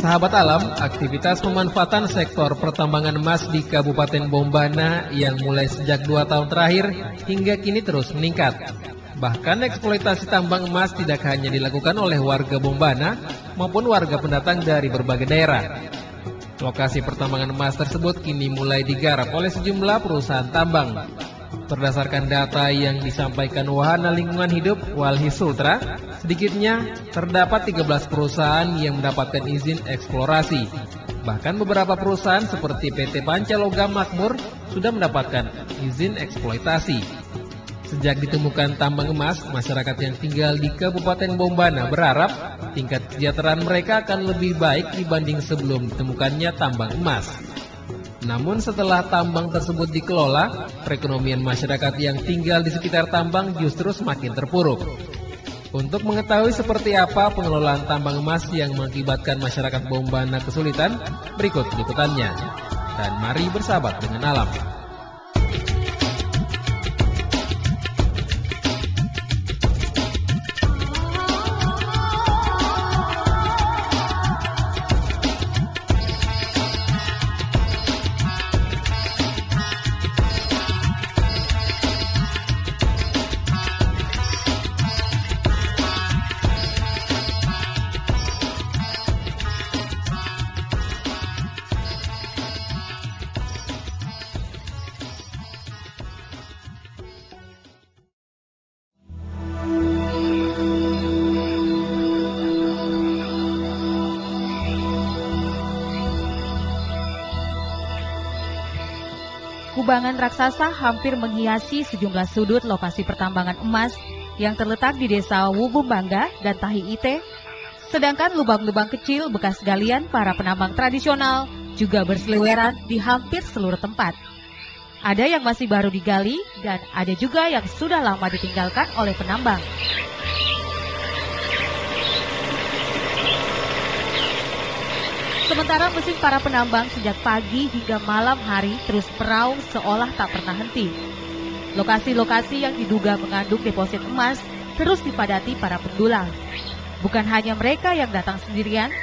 Sahabat alam, aktivitas pemanfaatan sektor pertambangan emas di Kabupaten Bombana yang mulai sejak 2 tahun terakhir hingga kini terus meningkat. Bahkan eksploitasi tambang emas tidak hanya dilakukan oleh warga Bombana maupun warga pendatang dari berbagai daerah. Lokasi pertambangan emas tersebut kini mulai digarap oleh sejumlah perusahaan tambang. Berdasarkan data yang disampaikan Wahana Lingkungan Hidup Walhi Sultra, sedikitnya terdapat 13 perusahaan yang mendapatkan izin eksplorasi. Bahkan beberapa perusahaan seperti PT Pancalogam Makmur sudah mendapatkan izin eksploitasi. Sejak ditemukan tambang emas, masyarakat yang tinggal di Kabupaten Bombana berharap tingkat kesejahteraan mereka akan lebih baik dibanding sebelum ditemukannya tambang emas. Namun setelah tambang tersebut dikelola, perekonomian masyarakat yang tinggal di sekitar tambang justru semakin terpuruk. Untuk mengetahui seperti apa pengelolaan tambang emas yang mengakibatkan masyarakat Bombana kesulitan, berikut liputannya. Dan mari bersahabat dengan alam. Kubangan raksasa hampir menghiasi sejumlah sudut lokasi pertambangan emas yang terletak di desa Wubumbangga dan Tahi Ite. Sedangkan lubang-lubang kecil bekas galian para penambang tradisional juga berseliweran di hampir seluruh tempat. Ada yang masih baru digali dan ada juga yang sudah lama ditinggalkan oleh penambang. Sementara mesin para penambang sejak pagi hingga malam hari terus meraung seolah tak pernah henti. Lokasi-lokasi yang diduga mengandung deposit emas terus dipadati para pendulang. Bukan hanya mereka yang datang sendirian,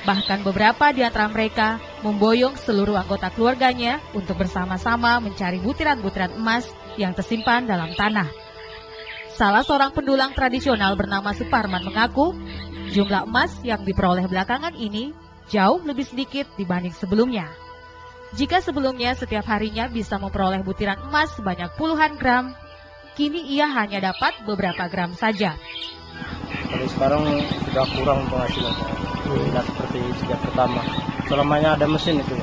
bahkan beberapa di antara mereka memboyong seluruh anggota keluarganya untuk bersama-sama mencari butiran-butiran emas yang tersimpan dalam tanah. Salah seorang pendulang tradisional bernama Suparman mengaku, jumlah emas yang diperoleh belakangan ini jauh lebih sedikit dibanding sebelumnya. Jika sebelumnya setiap harinya bisa memperoleh butiran emas sebanyak puluhan gram, kini ia hanya dapat beberapa gram saja. Tapi sekarang sudah kurang penghasilannya, tidak seperti sejak pertama. Selamanya ada mesin itu.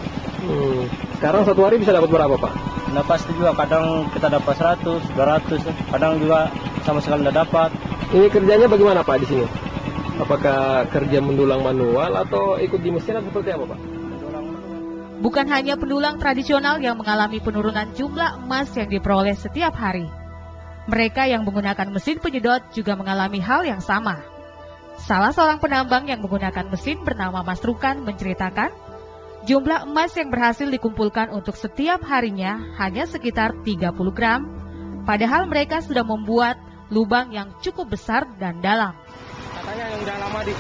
Sekarang satu hari bisa dapat berapa, Pak? Nah pasti juga, kadang kita dapat 100, 200, kadang juga sama sekali tidak dapat. Ini kerjanya bagaimana, Pak, di sini? Apakah kerja mendulang manual atau ikut di mesin atau seperti apa, Pak? Bukan hanya pendulang tradisional yang mengalami penurunan jumlah emas yang diperoleh setiap hari. Mereka yang menggunakan mesin penyedot juga mengalami hal yang sama. Salah seorang penambang yang menggunakan mesin bernama Mas Rukan menceritakan, jumlah emas yang berhasil dikumpulkan untuk setiap harinya hanya sekitar 30 gram, padahal mereka sudah membuat lubang yang cukup besar dan dalam. Katanya yang udah lama di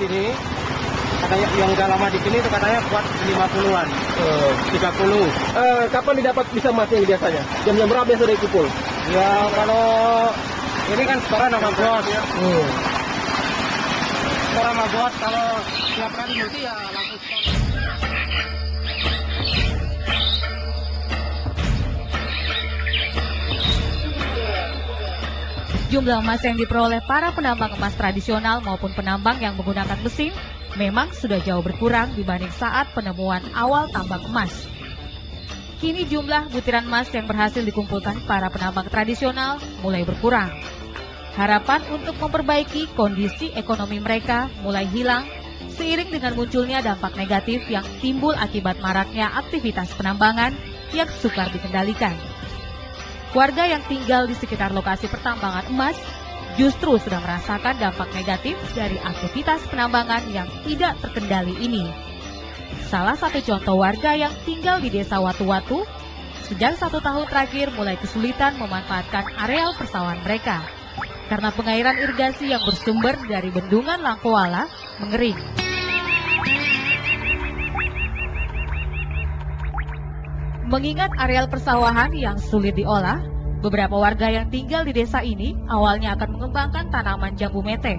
sini, itu katanya kuat 50-an, 30. Kapan didapat bisa emasnya ini biasanya? Jam-jam berapa biasa dikumpul? Ya kalau ini kan sekarang nama bos. Sekarang nama bos, kalau tiap kali multi ya langsung stop. Jumlah emas yang diperoleh para penambang emas tradisional maupun penambang yang menggunakan mesin memang sudah jauh berkurang dibanding saat penemuan awal tambang emas. Kini jumlah butiran emas yang berhasil dikumpulkan para penambang tradisional mulai berkurang. Harapan untuk memperbaiki kondisi ekonomi mereka mulai hilang seiring dengan munculnya dampak negatif yang timbul akibat maraknya aktivitas penambangan yang sukar dikendalikan. Warga yang tinggal di sekitar lokasi pertambangan emas justru sudah merasakan dampak negatif dari aktivitas penambangan yang tidak terkendali ini. Salah satu contoh warga yang tinggal di desa Watu-Watu, sejak 1 tahun terakhir mulai kesulitan memanfaatkan areal persawahan mereka, karena pengairan irigasi yang bersumber dari bendungan Langkoala mengering. Mengingat areal persawahan yang sulit diolah, beberapa warga yang tinggal di desa ini awalnya akan mengembangkan tanaman jambu mete.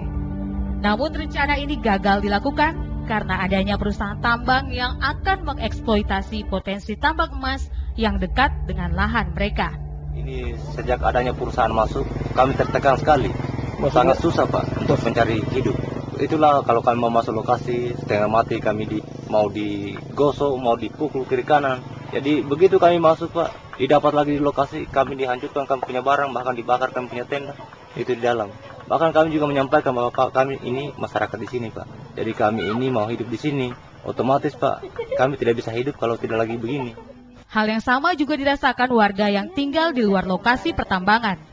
Namun rencana ini gagal dilakukan karena adanya perusahaan tambang yang akan mengeksploitasi potensi tambang emas yang dekat dengan lahan mereka. Ini sejak adanya perusahaan masuk, kami tertekan sekali. Sangat susah Pak untuk mencari hidup. Itulah kalau kami mau masuk lokasi, setengah mati kami mau digosok, mau dipukul kiri kanan. Jadi begitu kami masuk Pak, didapat lagi di lokasi, kami dihancurkan, kami punya barang, bahkan dibakar kami punya tenda, itu di dalam. Bahkan kami juga menyampaikan bahwa Pak, kami ini masyarakat di sini Pak. Jadi kami ini mau hidup di sini, otomatis Pak, kami tidak bisa hidup kalau tidak lagi begini. Hal yang sama juga dirasakan warga yang tinggal di luar lokasi pertambangan.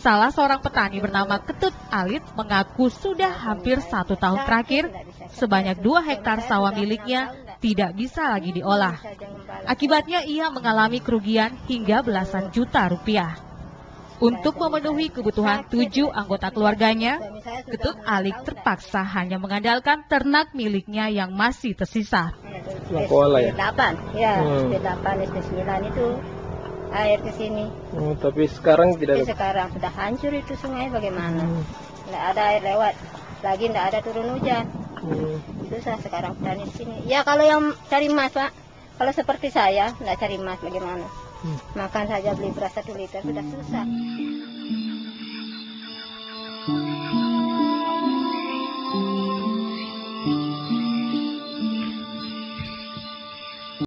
Salah seorang petani bernama Ketut Alit mengaku sudah hampir 1 tahun terakhir, sebanyak 2 hektar sawah miliknya tidak bisa lagi diolah. Akibatnya ia mengalami kerugian hingga belasan juta rupiah. Untuk memenuhi kebutuhan 7 anggota keluarganya, Ketut Alit terpaksa hanya mengandalkan ternak miliknya yang masih tersisa. Langkoala ya? SD8, ya, SD8, SD9 itu air ke sini. Tapi sekarang tidak ada. Sekarang sudah hancur itu sungai, bagaimana? Tidak ada air lewat, lagi tidak ada turun hujan. Susah sekarang petani di sini. Ya kalau yang cari emas Pak, kalau seperti saya tidak cari emas bagaimana? Makan saja beli beras 1 liter sudah susah.